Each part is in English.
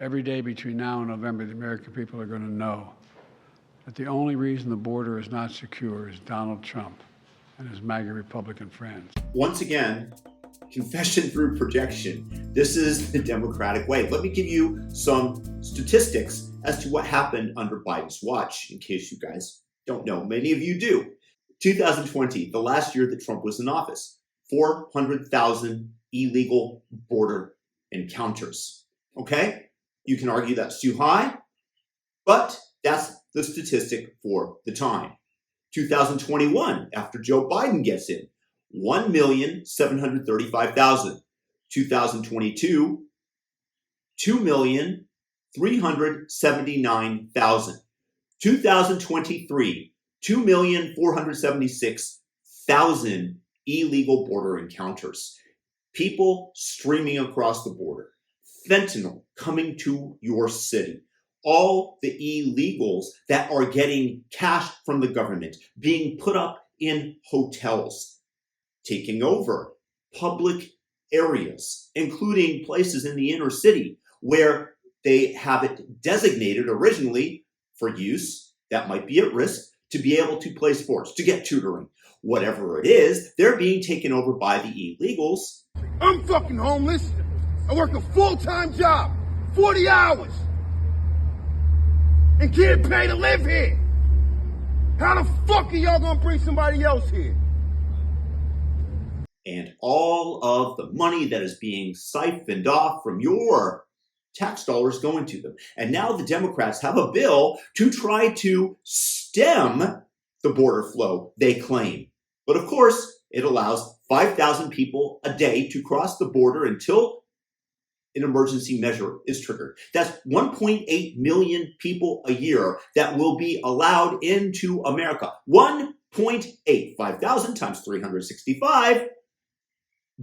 Every day between now and November, the American people are going to know that the only reason the border is not secure is Donald Trump and his MAGA Republican friends. Once again, confession through projection. This is the Democratic way. Let me give you some statistics as to what happened under Biden's watch, in case you guys don't know. Many of you do. 2020, the last year that Trump was in office, 400,000 illegal border encounters. Okay? You can argue that's too high, but that's the statistic for the time. 2021, after Joe Biden gets in, 1,735,000. 2022, 2,379,000. 2023, 2,476,000 illegal border encounters. People streaming across the border. Fentanyl coming to your city. All the illegals that are getting cash from the government being put up in hotels, taking over public areas, including places in the inner city where they have it designated originally for use that might be at risk to be able to play sports, to get tutoring. Whatever it is, they're being taken over by the illegals. I'm fucking homeless. I work a full-time job, 40 hours, and can't pay to live here. How the fuck are y'all gonna bring somebody else here? And all of the money that is being siphoned off from your tax dollars going to them. And now the Democrats have a bill to try to stem the border flow, they claim. But of course, it allows 5,000 people a day to cross the border until an emergency measure is triggered. That's 1.8 million people a year that will be allowed into America. 1.8, 5,000 times 365.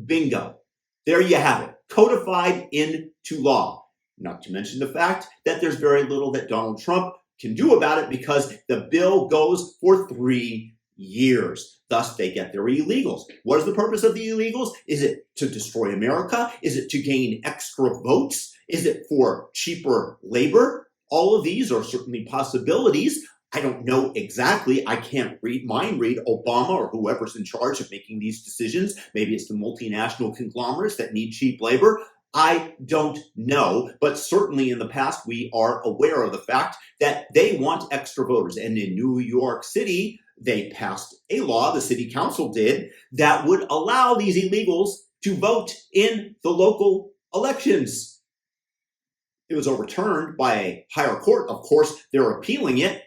Bingo. There you have it. Codified into law. Not to mention the fact that there's very little that Donald Trump can do about it because the bill goes for 3 years. Thus, they get their illegals. What is the purpose of the illegals? Is it to destroy America? Is it to gain extra votes? Is it for cheaper labor? All of these are certainly possibilities. I don't know exactly. I can't read Obama or whoever's in charge of making these decisions. Maybe it's the multinational conglomerates that need cheap labor. I don't know, but certainly in the past, we are aware of the fact that they want extra voters. And in New York City, they passed a law, the city council did, that would allow these illegals to vote in the local elections. It was overturned by a higher court. Of course, they're appealing it.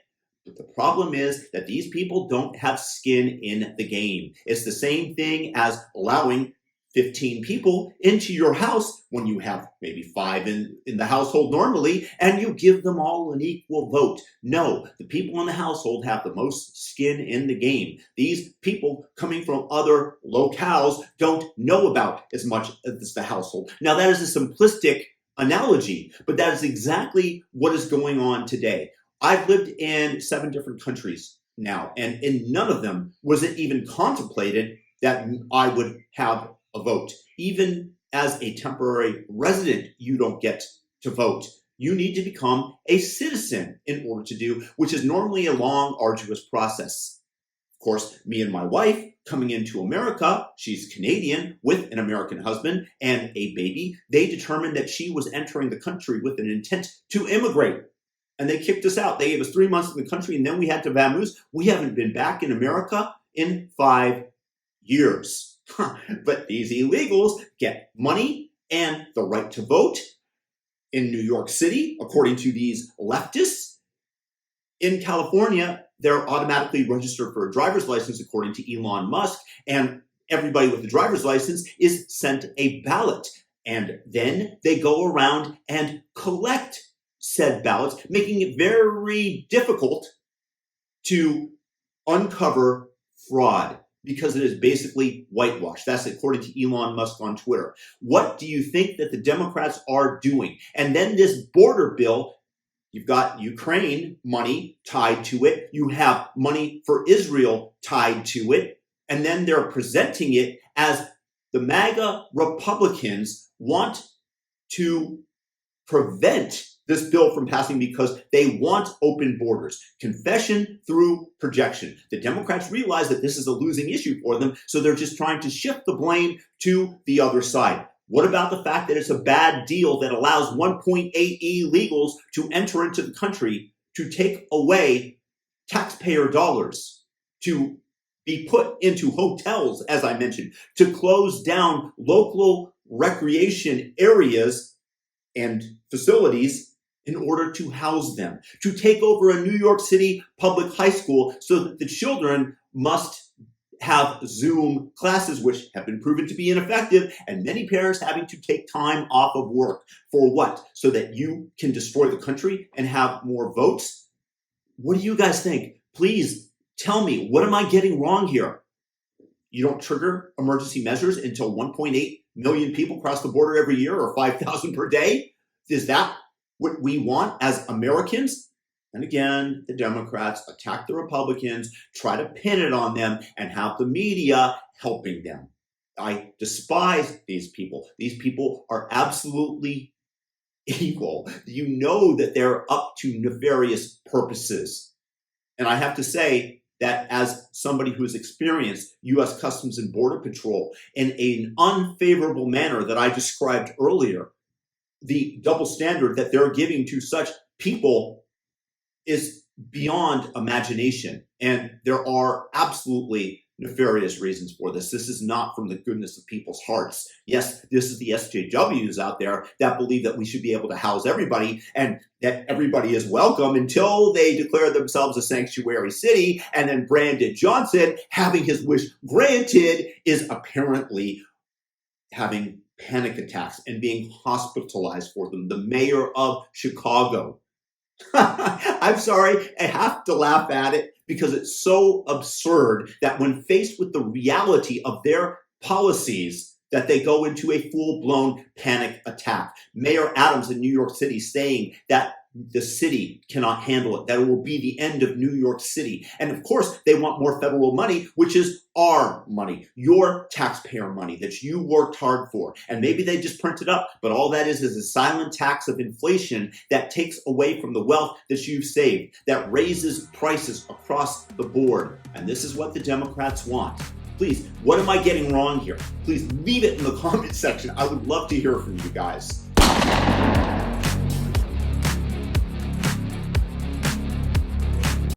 But the problem is that these people don't have skin in the game. It's the same thing as allowing 15 people into your house when you have maybe 5 in the household normally, and you give them all an equal vote. No, the people in the household have the most skin in the game. These people coming from other locales don't know about as much as the household. Now, that is a simplistic analogy, but that is exactly what is going on today. I've lived in 7 different countries now, and in none of them was it even contemplated that I would have a vote. Even as a temporary resident, you don't get to vote. You need to become a citizen in order to do, which is normally a long, arduous process. Of course, me and my wife coming into America, she's Canadian with an American husband and a baby. They determined that she was entering the country with an intent to immigrate. And they kicked us out. They gave us 3 months in the country and then we had to vamoose. We haven't been back in America in 5 years. But these illegals get money and the right to vote in New York City, according to these leftists. In California, they're automatically registered for a driver's license, according to Elon Musk, and everybody with a driver's license is sent a ballot. And then they go around and collect said ballots, making it very difficult to uncover fraud, because it is basically whitewash. That's according to Elon Musk on Twitter. What do you think that the Democrats are doing? And then this border bill, you've got Ukraine money tied to it. You have money for Israel tied to it. And then they're presenting it as the MAGA Republicans want to prevent this bill from passing because they want open borders. Confession through projection. The Democrats realize that this is a losing issue for them, so they're just trying to shift the blame to the other side. What about the fact that it's a bad deal that allows 1.8 illegals to enter into the country to take away taxpayer dollars, to be put into hotels, as I mentioned, to close down local recreation areas and facilities in order to house them, to take over a New York City public high school so that the children must have Zoom classes, which have been proven to be ineffective, and many parents having to take time off of work. For what? So that you can destroy the country and have more votes? What do you guys think? Please tell me, what am I getting wrong here? You don't trigger emergency measures until 1.8 million people cross the border every year, or 5,000 per day? Is that what we want as Americans? And again, the Democrats attack the Republicans, try to pin it on them, and have the media helping them. I despise these people. These people are absolutely evil. You know that they're up to nefarious purposes. And I have to say that as somebody who's experienced U.S. Customs and Border Patrol in an unfavorable manner that I described earlier, the double standard that they're giving to such people is beyond imagination. And there are absolutely nefarious reasons for this. This is not from the goodness of people's hearts. Yes, this is the SJWs out there that believe that we should be able to house everybody and that everybody is welcome until they declare themselves a sanctuary city. And then Brandon Johnson, having his wish granted, is apparently having panic attacks and being hospitalized for them. The mayor of Chicago. I'm sorry, I have to laugh at it because it's so absurd that when faced with the reality of their policies, that they go into a full-blown panic attack. Mayor Adams in New York City saying that the city cannot handle it, that it will be the end of New York City. And of course, they want more federal money, which is our money, your taxpayer money that you worked hard for. And maybe they just print it up, but all that is a silent tax of inflation that takes away from the wealth that you've saved, that raises prices across the board. And this is what the Democrats want. Please, what am I getting wrong here? Please leave it in the comment section. I would love to hear from you guys.